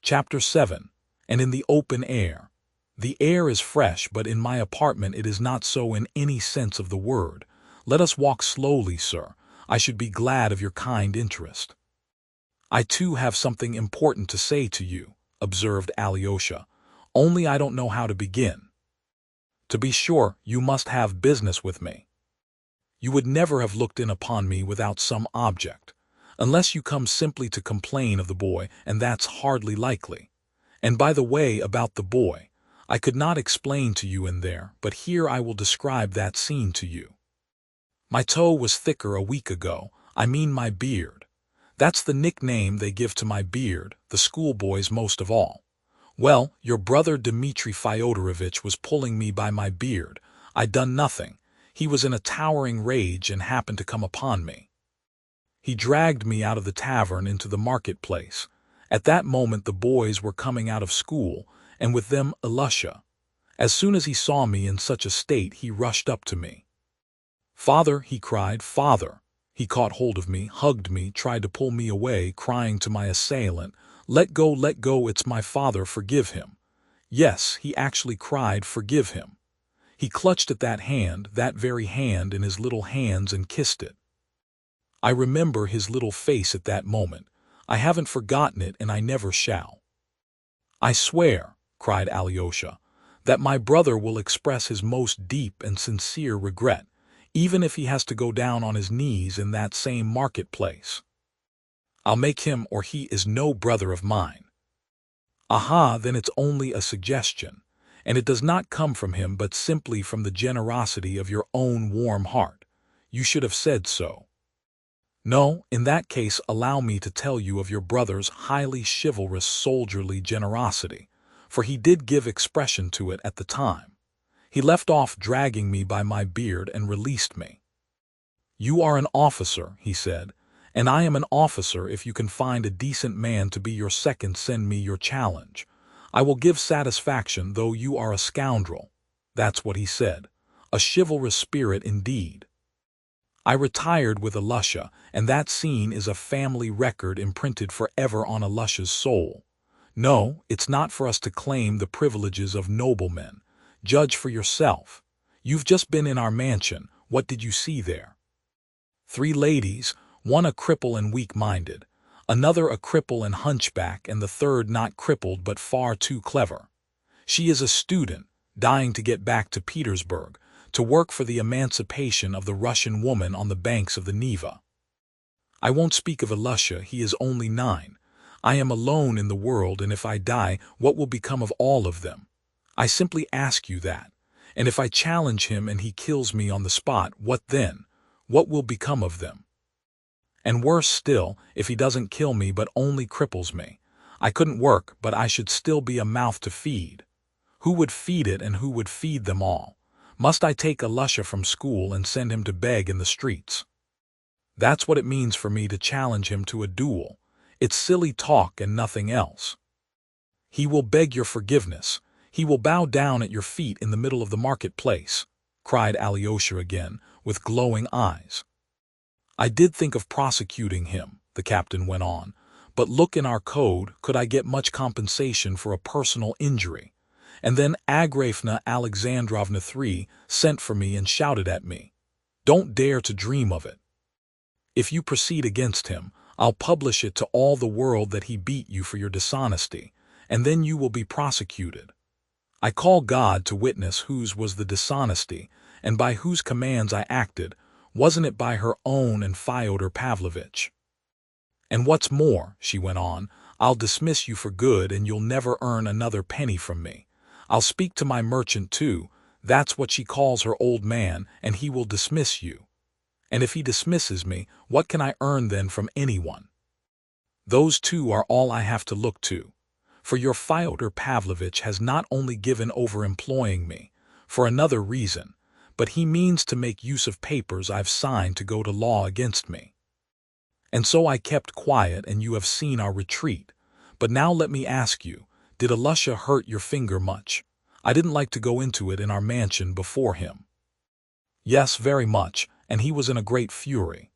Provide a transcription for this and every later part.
Chapter 7. And in the open air. The air is fresh, but in my apartment it is not so in any sense of the word. Let us walk slowly, sir. I should be glad of your kind interest. I too have something important to say to you, observed Alyosha. Only I don't know how to begin. To be sure, you must have business with me. You would never have looked in upon me without some object, unless you come simply to complain of the boy, and that's hardly likely. And by the way, about the boy, I could not explain to you in there, but here I will describe that scene to you. My toe was thicker a week ago, I mean my beard. That's the nickname they give to my beard, the schoolboys most of all. Well, your brother Dmitri Fyodorovitch was pulling me by my beard. I'd done nothing. He was in a towering rage and happened to come upon me. He dragged me out of the tavern into the marketplace. At that moment the boys were coming out of school, and with them Alyosha. As soon as he saw me in such a state he rushed up to me. "Father," he cried, "father!" He caught hold of me, hugged me, tried to pull me away, crying to my assailant, let go, it's my father, forgive him." Yes, he actually cried, "Forgive him." He clutched at that very hand in his little hands and kissed it. I remember his little face at that moment. I haven't forgotten it, and I never shall. "I swear," cried Alyosha, "that my brother will express his most deep and sincere regret, even if he has to go down on his knees in that same marketplace. I'll make him, or he is no brother of mine." "Aha, then it's only a suggestion, and it does not come from him but simply from the generosity of your own warm heart. You should have said so." "No, in that case allow me to tell you of your brother's highly chivalrous soldierly generosity, for he did give expression to it at the time. He left off dragging me by my beard and released me. 'You are an officer,' he said, 'and I am an officer. If you can find a decent man to be your second, send me your challenge. I will give satisfaction, though you are a scoundrel.' That's what he said. A chivalrous spirit indeed. I retired with Alyosha, and that scene is a family record imprinted forever on Alyosha's soul. No, it's not for us to claim the privileges of noblemen. Judge for yourself. You've just been in our mansion. What did you see there? 3 ladies, one a cripple and weak-minded, another a cripple and hunchback, and the third not crippled but far too clever. She is a student, dying to get back to Petersburg, to work for the emancipation of the Russian woman on the banks of the Neva. I won't speak of Alyosha, he is only 9. I am alone in the world, and if I die, what will become of all of them? I simply ask you that. And if I challenge him and he kills me on the spot, what then? What will become of them? And worse still, if he doesn't kill me but only cripples me. I couldn't work, but I should still be a mouth to feed. Who would feed it, and who would feed them all? Must I take Alyosha from school and send him to beg in the streets? That's what it means for me to challenge him to a duel. It's silly talk and nothing else. He will beg your forgiveness. He will bow down at your feet in the middle of the marketplace," cried Alyosha again, with glowing eyes. "I did think of prosecuting him," the captain went on, "but look in our code, could I get much compensation for a personal injury? And then Agrafena Alexandrovna III sent for me and shouted at me, 'Don't dare to dream of it. If you proceed against him, I'll publish it to all the world that he beat you for your dishonesty, and then you will be prosecuted.' I call God to witness whose was the dishonesty, and by whose commands I acted. Wasn't it by her own and Fyodor Pavlovitch? And what's more," she went on, "I'll dismiss you for good, and you'll never earn another penny from me. I'll speak to my merchant too, that's what she calls her old man, and he will dismiss you. And if he dismisses me, what can I earn then from anyone? Those 2 are all I have to look to. For your Fyodor Pavlovitch has not only given over employing me, for another reason, but he means to make use of papers I've signed to go to law against me. And so I kept quiet, and you have seen our retreat. But now let me ask you, did Alyosha hurt your finger much? I didn't like to go into it in our mansion before him." "Yes, very much, and he was in a great fury.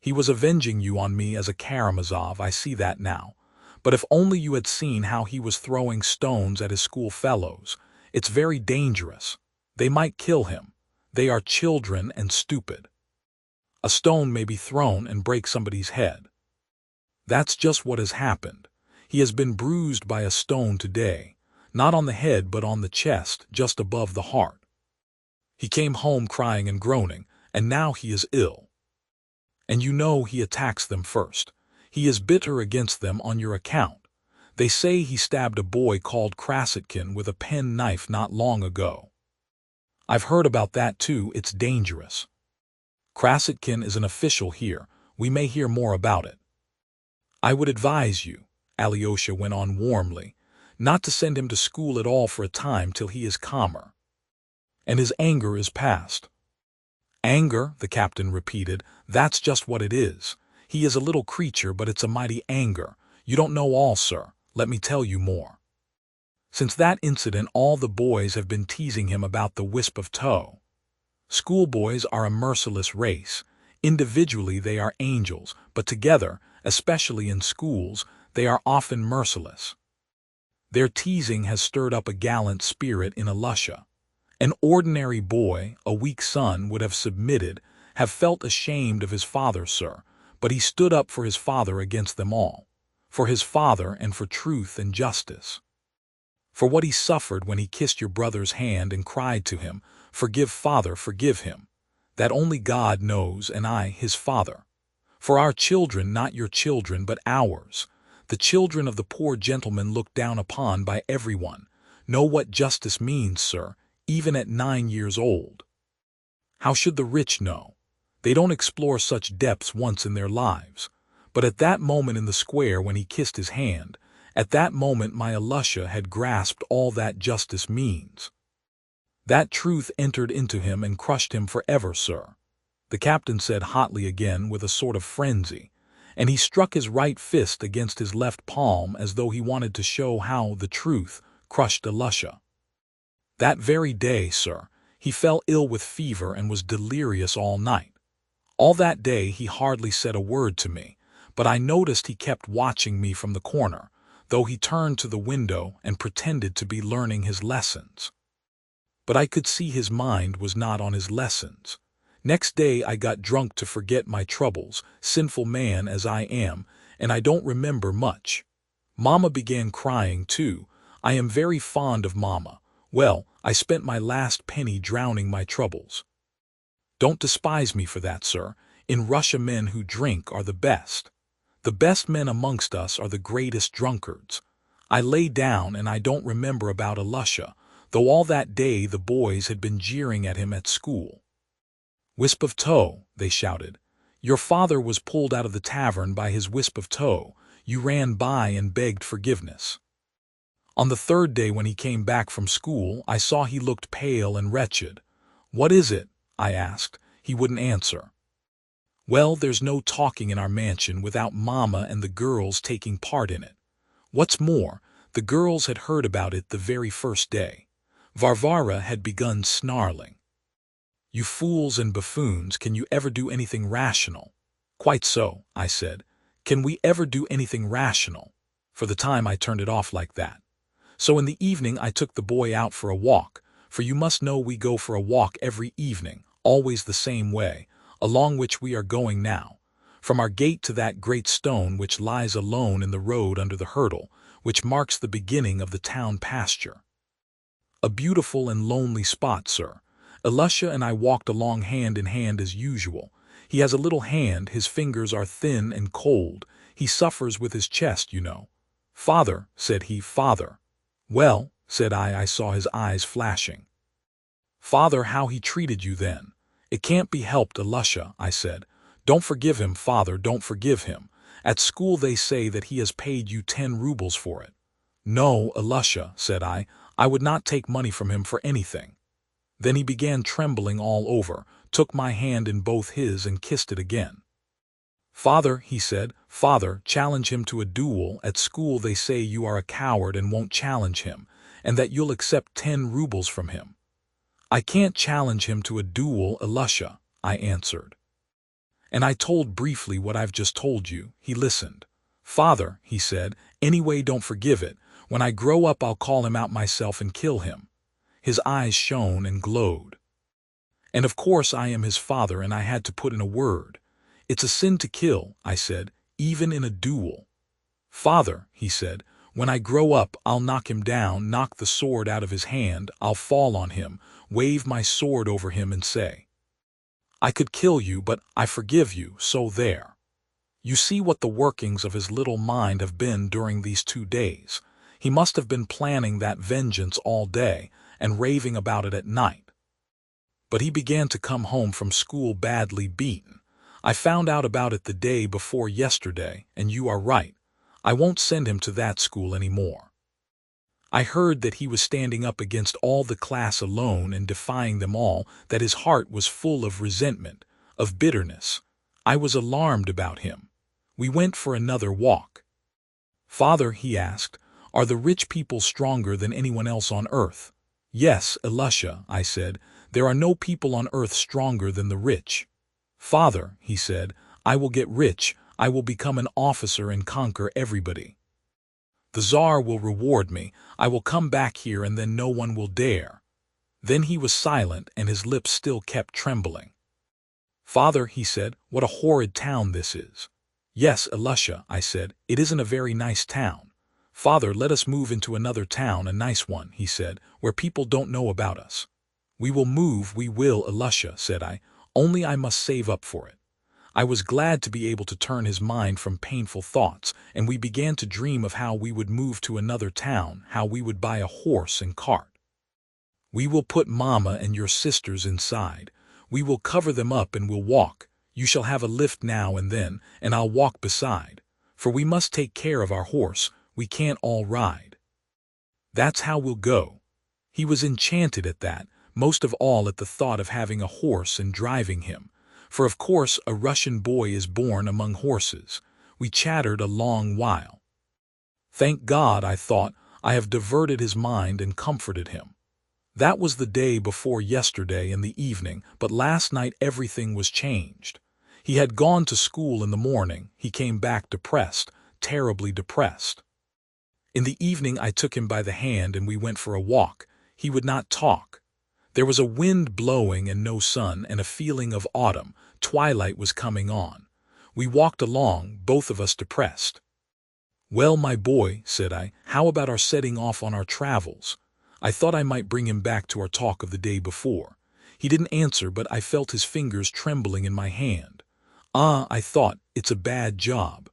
He was avenging you on me as a Karamazov, I see that now. But if only you had seen how he was throwing stones at his school fellows. It's very dangerous. They might kill him. They are children and stupid. A stone may be thrown and break somebody's head. That's just what has happened. He has been bruised by a stone today, not on the head but on the chest, just above the heart. He came home crying and groaning, and now he is ill. And you know he attacks them first. He is bitter against them on your account. They say he stabbed a boy called Krasotkin with a pen-knife not long ago. I've heard about that too. It's dangerous. Krasotkin is an official here. We may hear more about it. I would advise you, Alyosha went on warmly, not to send him to school at all for a time till he is calmer. And his anger is past. Anger, the captain repeated, that's just what it is. He is a little creature, but it's a mighty anger. You don't know all, sir. Let me tell you more. Since that incident, all the boys have been teasing him about the wisp of tow. Schoolboys are a merciless race. Individually they are angels, but together, especially in schools, they are often merciless. Their teasing has stirred up a gallant spirit in Alyosha. An ordinary boy, a weak son, would have submitted, have felt ashamed of his father, sir, but he stood up for his father against them all, for his father and for truth and justice. For what he suffered when he kissed your brother's hand and cried to him, "Forgive, Father, forgive him," that only God knows, and I, his father. For our children, not your children, but ours, the children of the poor gentleman looked down upon by everyone, know what justice means, sir, even at 9 years old. How should the rich know? They don't explore such depths once in their lives. But at that moment in the square when he kissed his hand, at that moment my Alyosha had grasped all that justice means. That truth entered into him and crushed him forever, sir, the captain said hotly again with a sort of frenzy, and he struck his right fist against his left palm as though he wanted to show how the truth crushed Alyosha. That very day, sir, he fell ill with fever and was delirious all night. All that day he hardly said a word to me, but I noticed he kept watching me from the corner, though he turned to the window and pretended to be learning his lessons. But I could see his mind was not on his lessons. Next day I got drunk to forget my troubles, sinful man as I am, and I don't remember much. Mama began crying too. I am very fond of Mama. Well, I spent my last penny drowning my troubles. Don't despise me for that, sir. In Russia men who drink are the best. The best men amongst us are the greatest drunkards. I lay down and I don't remember about Alyosha, though all that day the boys had been jeering at him at school. Wisp of tow, they shouted. Your father was pulled out of the tavern by his wisp of tow. You ran by and begged forgiveness. On the third day when he came back from school, I saw he looked pale and wretched. What is it? I asked. He wouldn't answer. Well, there's no talking in our mansion without Mama and the girls taking part in it. What's more, the girls had heard about it the very first day. Varvara had begun snarling. You fools and buffoons, can you ever do anything rational? Quite so, I said. Can we ever do anything rational? For the time I turned it off like that. So in the evening I took the boy out for a walk, for you must know we go for a walk every evening, always the same way, along which we are going now, from our gate to that great stone which lies alone in the road under the hurdle, which marks the beginning of the town pasture. A beautiful and lonely spot, sir. Alyosha and I walked along hand in hand as usual. He has a little hand, his fingers are thin and cold. He suffers with his chest, you know. Father, said he, father. Well, said I saw his eyes flashing. Father, how he treated you then. It can't be helped, Alyosha, I said. Don't forgive him, father, don't forgive him. At school they say that he has paid you 10 rubles for it. No, Alyosha, said I would not take money from him for anything. Then he began trembling all over, took my hand in both his and kissed it again. Father, he said, father, challenge him to a duel. At school they say you are a coward and won't challenge him, and that you'll accept 10 rubles from him. I can't challenge him to a duel, Alyosha, I answered. And I told briefly what I've just told you. He listened. "Father," he said, "anyway don't forgive it. When I grow up I'll call him out myself and kill him." His eyes shone and glowed. And of course I am his father, and I had to put in a word. "It's a sin to kill," I said, "even in a duel." "Father," he said, "when I grow up I'll knock him down, knock the sword out of his hand, I'll fall on him, wave my sword over him and say, 'I could kill you, but I forgive you, so there.'" You see what the workings of his little mind have been during these 2 days. He must have been planning that vengeance all day and raving about it at night. But he began to come home from school badly beaten. I found out about it the day before yesterday, and you are right. I won't send him to that school anymore. I heard that he was standing up against all the class alone and defying them all, that his heart was full of resentment, of bitterness. I was alarmed about him. We went for another walk. "Father," he asked, "are the rich people stronger than anyone else on earth?" "Yes, Elisha," I said, "there are no people on earth stronger than the rich." "Father," he said, "I will get rich, I will become an officer and conquer everybody. The Tsar will reward me, I will come back here and then no one will dare." Then he was silent and his lips still kept trembling. "Father," he said, "what a horrid town this is." "Yes, Elisha," I said, "it isn't a very nice town." "Father, let us move into another town, a nice one," he said, "where people don't know about us." "We will move, we will, Elisha," said I, "only I must save up for it." I was glad to be able to turn his mind from painful thoughts, and we began to dream of how we would move to another town, how we would buy a horse and cart. "We will put Mama and your sisters inside. We will cover them up and we'll walk. You shall have a lift now and then, and I'll walk beside. For we must take care of our horse, we can't all ride. That's how we'll go." He was enchanted at that, most of all at the thought of having a horse and driving him. For of course a Russian boy is born among horses. We chattered a long while. Thank God, I thought, I have diverted his mind and comforted him. That was the day before yesterday in the evening, but last night everything was changed. He had gone to school in the morning, he came back depressed, terribly depressed. In the evening I took him by the hand and we went for a walk. He would not talk. There was a wind blowing and no sun and a feeling of autumn. Twilight was coming on. We walked along, both of us depressed. "Well, my boy," said I, "how about our setting off on our travels?" I thought I might bring him back to our talk of the day before. He didn't answer, but I felt his fingers trembling in my hand. I thought, it's a bad job.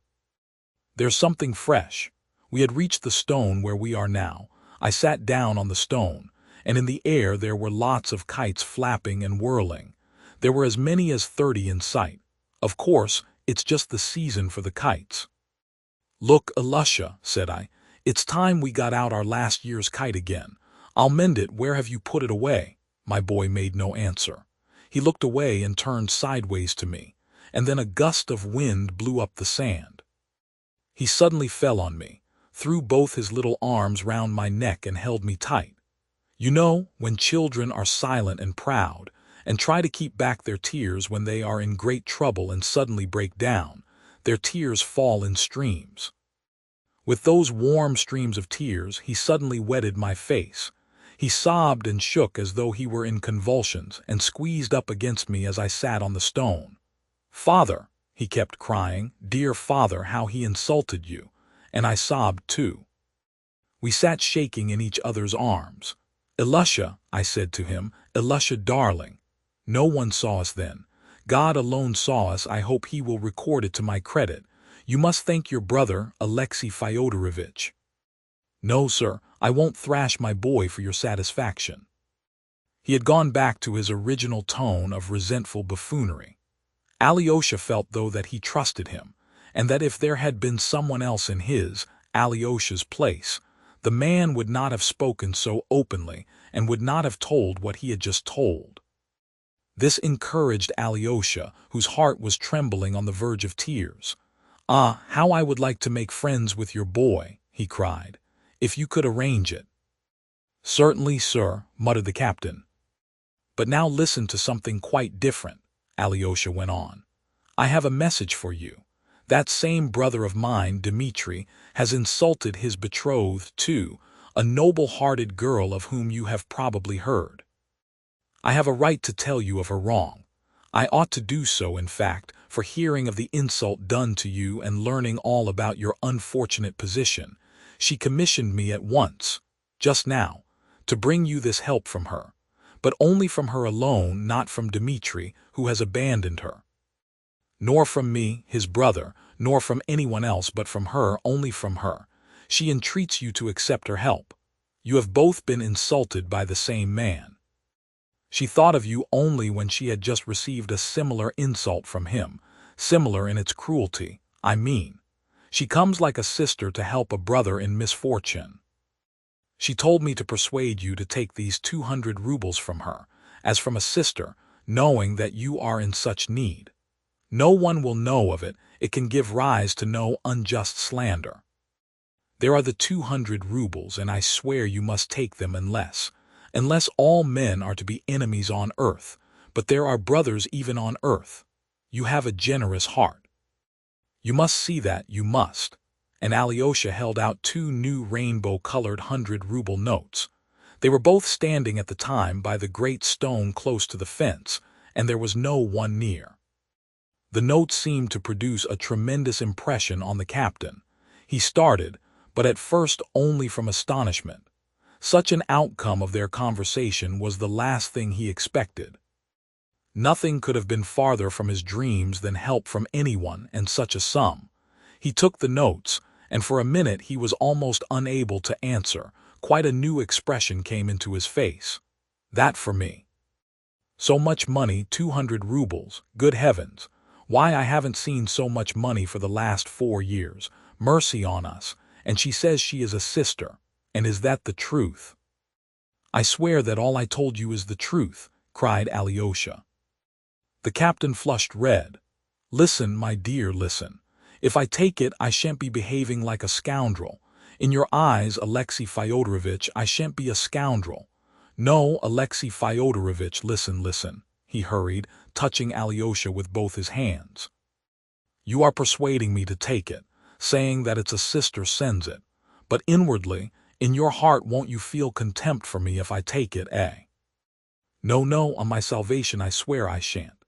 There's something fresh. We had reached the stone where we are now. I sat down on the stone, and in the air there were lots of kites flapping and whirling. There were as many as 30 in sight. Of course, it's just the season for the kites. "Look, Elisha," said I, "it's time we got out our last year's kite again. I'll mend it. Where have you put it away?" My boy made no answer. He looked away and turned sideways to me, and then a gust of wind blew up the sand. He suddenly fell on me, threw both his little arms round my neck and held me tight. You know, when children are silent and proud, and try to keep back their tears when they are in great trouble and suddenly break down, their tears fall in streams. With those warm streams of tears, he suddenly wetted my face. He sobbed and shook as though he were in convulsions and squeezed up against me as I sat on the stone. "Father," he kept crying, "dear father, how he insulted you." And I sobbed too. We sat shaking in each other's arms. "Elisha," I said to him, "Elisha, darling." No one saw us then. God alone saw us. I hope he will record it to my credit. You must thank your brother, Alexei Fyodorovitch. "No, sir, I won't thrash my boy for your satisfaction." He had gone back to his original tone of resentful buffoonery. Alyosha felt, though, that he trusted him, and that if there had been someone else in his, Alyosha's place, the man would not have spoken so openly and would not have told what he had just told. This encouraged Alyosha, whose heart was trembling on the verge of tears. "Ah, how I would like to make friends with your boy," he cried, "if you could arrange it." "Certainly, sir," muttered the captain. "But now listen to something quite different," Alyosha went on. "I have a message for you. That same brother of mine, Dmitri, has insulted his betrothed too, a noble-hearted girl of whom you have probably heard. I have a right to tell you of her wrong. I ought to do so, in fact, for hearing of the insult done to you and learning all about your unfortunate position. She commissioned me at once, just now, to bring you this help from her, but only from her alone, not from Dmitri, who has abandoned her. Nor from me, his brother, nor from anyone else, but from her, only from her. She entreats you to accept her help. You have both been insulted by the same man. She thought of you only when she had just received a similar insult from him, similar in its cruelty, I mean. She comes like a sister to help a brother in misfortune. She told me to persuade you to take these 200 rubles from her, as from a sister, knowing that you are in such need. No one will know of it. It can give rise to no unjust slander. There are the 200 rubles, and I swear you must take them unless all men are to be enemies on earth, but there are brothers even on earth. You have a generous heart. You must see that, you must. And Alyosha held out 2 new rainbow-colored 100-ruble notes. They were both standing at the time by the great stone close to the fence, and there was no one near. The notes seemed to produce a tremendous impression on the captain. He started, but at first only from astonishment. Such an outcome of their conversation was the last thing he expected. Nothing could have been farther from his dreams than help from anyone and such a sum. He took the notes, and for a minute he was almost unable to answer. Quite a new expression came into his face. That for me. So much money, 200 rubles, good heavens. Why, I haven't seen so much money for the last 4 years. Mercy on us. And she says she is a sister. And is that the truth? I swear that all I told you is the truth, cried Alyosha. The captain flushed red. Listen, my dear, listen. If I take it, I shan't be behaving like a scoundrel. In your eyes, Alexei Fyodorovitch, I shan't be a scoundrel. No, Alexei Fyodorovitch, listen, he hurried, touching Alyosha with both his hands. You are persuading me to take it, saying that it's a sister sends it. But inwardly, in your heart, won't you feel contempt for me if I take it, eh? No, on my salvation I swear I shan't.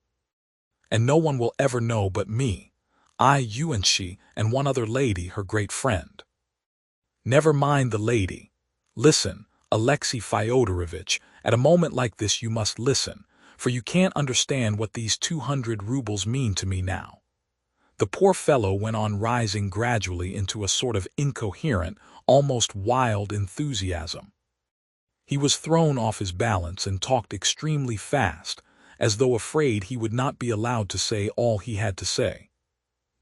And no one will ever know but me. I, you and she, and one other lady, her great friend. Never mind the lady. Listen, Alexei Fyodorovitch, at a moment like this you must listen, for you can't understand what these 200 rubles mean to me now. The poor fellow went on rising gradually into a sort of incoherent, almost wild enthusiasm. He was thrown off his balance and talked extremely fast, as though afraid he would not be allowed to say all he had to say.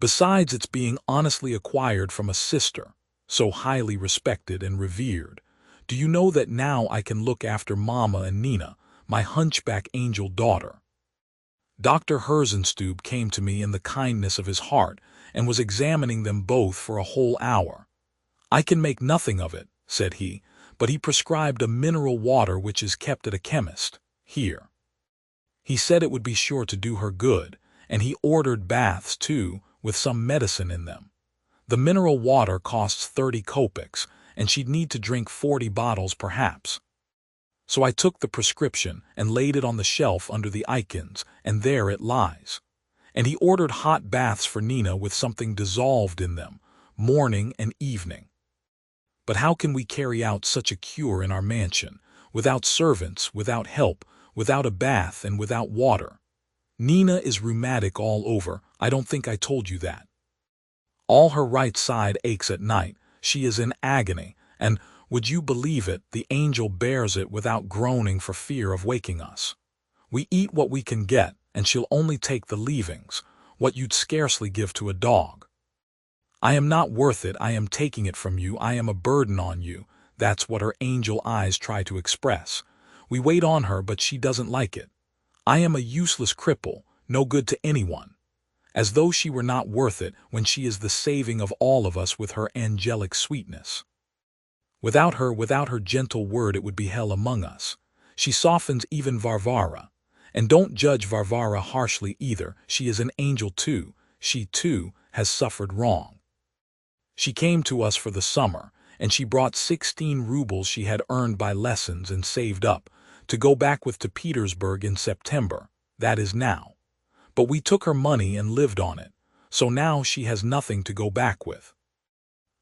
Besides its being honestly acquired from a sister, so highly respected and revered, do you know that now I can look after Mama and Nina, my hunchback angel daughter? Dr. Herzenstube came to me in the kindness of his heart and was examining them both for a whole hour. I can make nothing of it, said he, but he prescribed a mineral water which is kept at a chemist, here. He said it would be sure to do her good, and he ordered baths too, with some medicine in them. The mineral water costs 30 kopecks, and she'd need to drink 40 bottles perhaps. So I took the prescription and laid it on the shelf under the icons, and there it lies. And he ordered hot baths for Nina with something dissolved in them, morning and evening. But how can we carry out such a cure in our mansion, without servants, without help, without a bath, and without water? Nina is rheumatic all over, I don't think I told you that. All her right side aches at night, she is in agony, and, would you believe it, the angel bears it without groaning for fear of waking us. We eat what we can get, and she'll only take the leavings, what you'd scarcely give to a dog. I am not worth it, I am taking it from you, I am a burden on you, that's what her angel eyes try to express. We wait on her, but she doesn't like it. I am a useless cripple, no good to anyone. As though she were not worth it when she is the saving of all of us with her angelic sweetness. Without her gentle word it would be hell among us. She softens even Varvara. And don't judge Varvara harshly either, she is an angel too. She too has suffered wrong. She came to us for the summer, and she brought 16 rubles she had earned by lessons and saved up, to go back with to Petersburg in September, that is now. But we took her money and lived on it, so now she has nothing to go back with.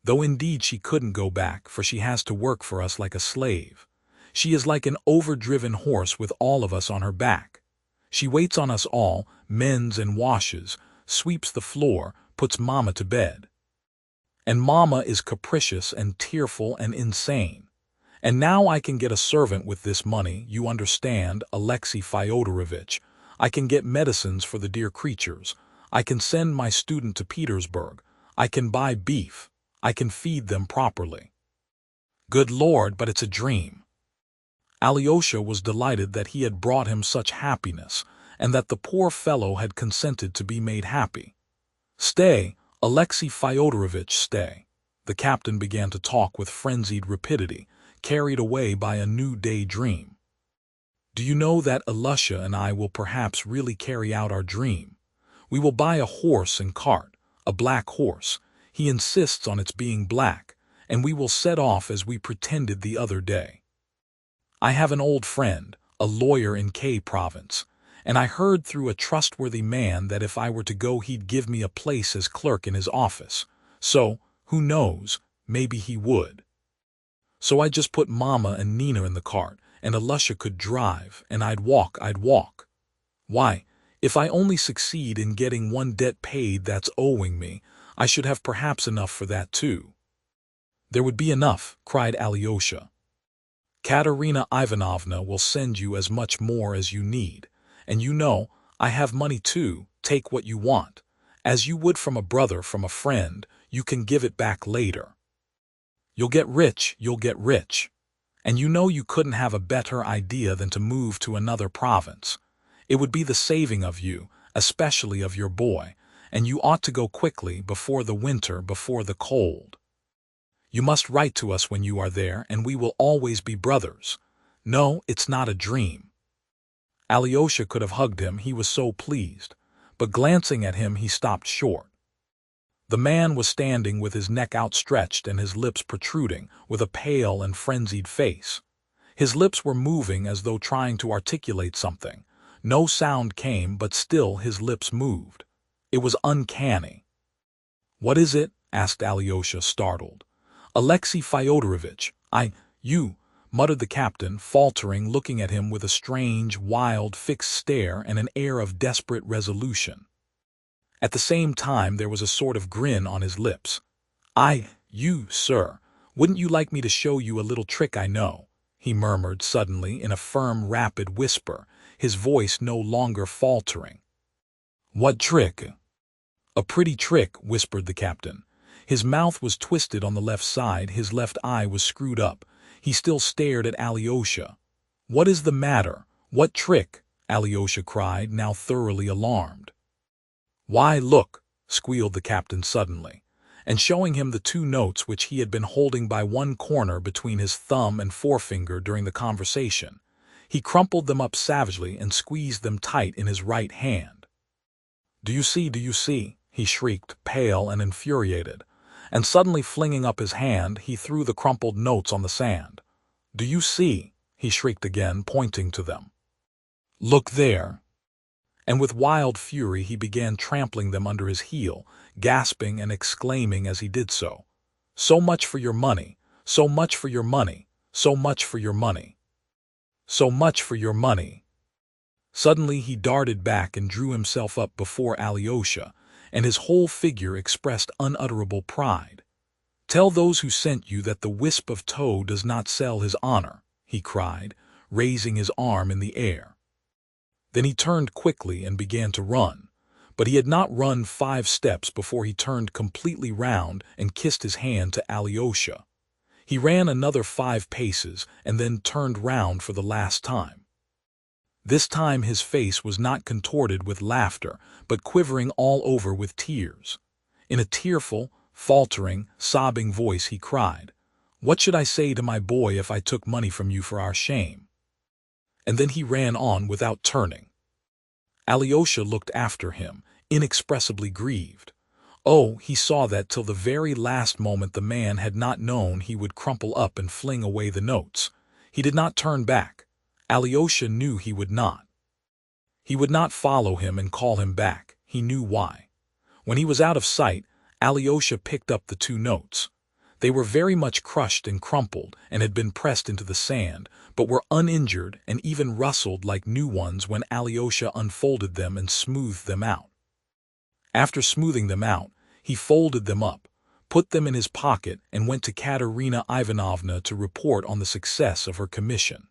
Though indeed she couldn't go back, for she has to work for us like a slave. She is like an overdriven horse with all of us on her back. She waits on us all, mends and washes, sweeps the floor, puts Mama to bed. And Mama is capricious and tearful and insane. And now I can get a servant with this money, you understand, Alexei Fyodorovitch. I can get medicines for the dear creatures. I can send my student to Petersburg. I can buy beef. I can feed them properly. Good Lord, but it's a dream. Alyosha was delighted that he had brought him such happiness, and that the poor fellow had consented to be made happy. Stay, Alexei Fyodorovitch, stay. The captain began to talk with frenzied rapidity, carried away by a new day dream. Do you know that Alyosha and I will perhaps really carry out our dream? We will buy a horse and cart, a black horse. He insists on its being black, and we will set off as we pretended the other day. I have an old friend, a lawyer in K province, and I heard through a trustworthy man that if I were to go he'd give me a place as clerk in his office. So, who knows, maybe he would. So I just put Mama and Nina in the cart, and Alyosha could drive, and I'd walk. Why, if I only succeed in getting one debt paid that's owing me, I should have perhaps enough for that too. There would be enough, cried Alyosha. Katerina Ivanovna will send you as much more as you need, and you know, I have money too, take what you want. As you would from a brother, from a friend, you can give it back later. You'll get rich. And you know you couldn't have a better idea than to move to another province. It would be the saving of you, especially of your boy, and you ought to go quickly, before the winter, before the cold. You must write to us when you are there, and we will always be brothers. No, it's not a dream. Alyosha could have hugged him, he was so pleased, but glancing at him he stopped short. The man was standing with his neck outstretched and his lips protruding, with a pale and frenzied face. His lips were moving as though trying to articulate something. No sound came, but still his lips moved. It was uncanny. What is it? Asked Alyosha, startled. Alexei Fyodorovitch, you, muttered the captain, faltering, looking at him with a strange, wild, fixed stare and an air of desperate resolution. At the same time there was a sort of grin on his lips. You, sir, wouldn't you like me to show you a little trick I know? He murmured suddenly in a firm, rapid whisper, his voice no longer faltering. What trick? A pretty trick, whispered the captain. His mouth was twisted on the left side, his left eye was screwed up. He still stared at Alyosha. What is the matter? What trick? Alyosha cried, now thoroughly alarmed. Why, look, squealed the captain suddenly, and showing him the 2 notes which he had been holding by one corner between his thumb and forefinger during the conversation. He crumpled them up savagely and squeezed them tight in his right hand. Do you see? He shrieked, pale and infuriated, and suddenly flinging up his hand, he threw the crumpled notes on the sand. Do you see? He shrieked again, pointing to them. Look there. And with wild fury he began trampling them under his heel, gasping and exclaiming as he did so. So much for your money, so much for your money, so much for your money. So much for your money. Suddenly he darted back and drew himself up before Alyosha, and his whole figure expressed unutterable pride. Tell those who sent you that the wisp of tow does not sell his honor, he cried, raising his arm in the air. Then he turned quickly and began to run, but he had not run 5 steps before he turned completely round and kissed his hand to Alyosha. He ran another 5 paces and then turned round for the last time. This time his face was not contorted with laughter, but quivering all over with tears. In a tearful, faltering, sobbing voice he cried, What should I say to my boy if I took money from you for our shame? And then he ran on without turning. Alyosha looked after him, inexpressibly grieved. Oh, he saw that till the very last moment the man had not known he would crumple up and fling away the notes. He did not turn back. Alyosha knew he would not. He would not follow him and call him back. He knew why. When he was out of sight, Alyosha picked up the 2 notes. They were very much crushed and crumpled and had been pressed into the sand, but were uninjured and even rustled like new ones when Alyosha unfolded them and smoothed them out. After smoothing them out, he folded them up, put them in his pocket, and went to Katerina Ivanovna to report on the success of her commission.